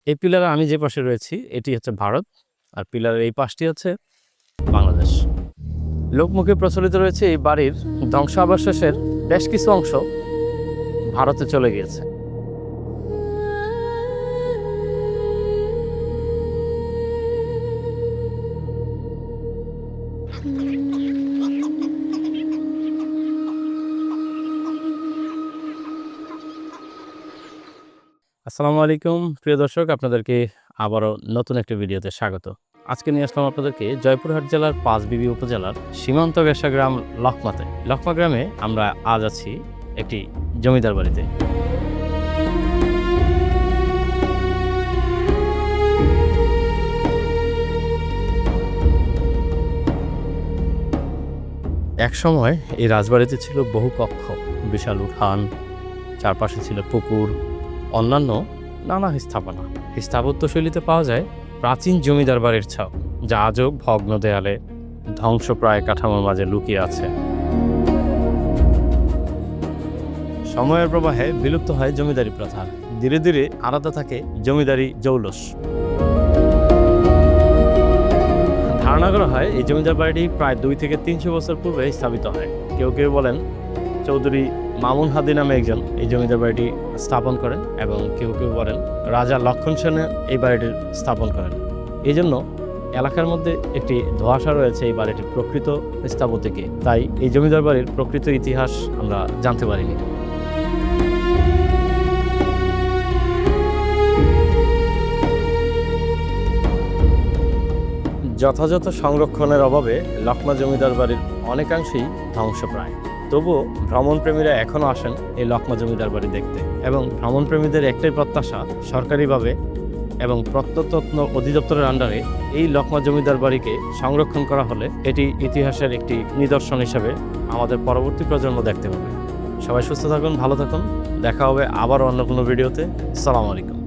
এই পিলারে আমি যে পাশে রয়েছি এটি হচ্ছে ভারত, আর পিলারের এই পাশটি হচ্ছে বাংলাদেশ। লোকমুখে প্রচলিত রয়েছে এই বাড়ির ধ্বংসাবশেষের বেশ কিছু অংশ ভারতে চলে গিয়েছে। আসসালামু আলাইকুম প্রিয় দর্শক, আপনাদেরকে আবারও নতুন একটা ভিডিওতে স্বাগত। আজকে নিয়ে আসলাম আপনাদেরকে জয়পুরহাট জেলার পাঁচবিবি উপজেলার সীমান্ত ঘেঁষা গ্রাম লখমাতে। লখমা গ্রামে আমরা আজ আছি একটি জমিদার বাড়িতে। এক সময় এই রাজবাড়িতে ছিল বহু কক্ষ, বিশাল উঠান, চারপাশে ছিল পুকুর, অন্যান্য নানা স্থাপনা। স্থাপত্যশৈলীতে পাওয়া যায় প্রাচীন জমিদার বাড়ির ছাপ, যা আজও ভগ্ন দেয়ালে ধ্বংসপ্রায় কাঠামোর মাঝে লুকিয়ে আছে। সময়ের প্রবাহে বিলুপ্ত হয় জমিদারি প্রথা, ধীরে ধীরে আলাদা থাকে জমিদারি জৌলস। ধারণা করা হয় এই জমিদার বাড়িটি প্রায় 2 থেকে 300 বছর পূর্বে স্থাপিত হয়। কেউ কেউ বলেন চৌধুরী মামুন হাদি নামে একজন এই জমিদার বাড়িটি স্থাপন করেন, এবং কেউ কেউ বলেন রাজা লক্ষণ সেন এই বাড়িটি স্থাপন করেন। এই জন্য এলাকার মধ্যে একটি ধোঁয়াশা রয়েছে এই বাড়িটির প্রকৃত স্থাপত্যকে, তাই এই জমিদার বাড়ির প্রকৃত ইতিহাস আমরা জানতে পারিনি। যথাযথ সংরক্ষণের অভাবে লখমা জমিদার বাড়ির অনেকাংশেই ধ্বংসপ্রায়। তবুও ভ্রমণপ্রেমীরা এখনও আসেন এই লখমা জমিদার বাড়ি দেখতে, এবং ভ্রমণপ্রেমীদের একটাই প্রত্যাশা, সরকারিভাবে এবং প্রত্নতত্ত্ব অধিদপ্তরের আন্ডারে এই লখমা জমিদার বাড়িকে সংরক্ষণ করা হলে এটি ইতিহাসের একটি নিদর্শন হিসেবে আমাদের পরবর্তী প্রজন্ম দেখতে পাবে। সবাই সুস্থ থাকুন, ভালো থাকুন, দেখা হবে আবার অন্য কোনো ভিডিওতে। আসসালামু আলাইকুম।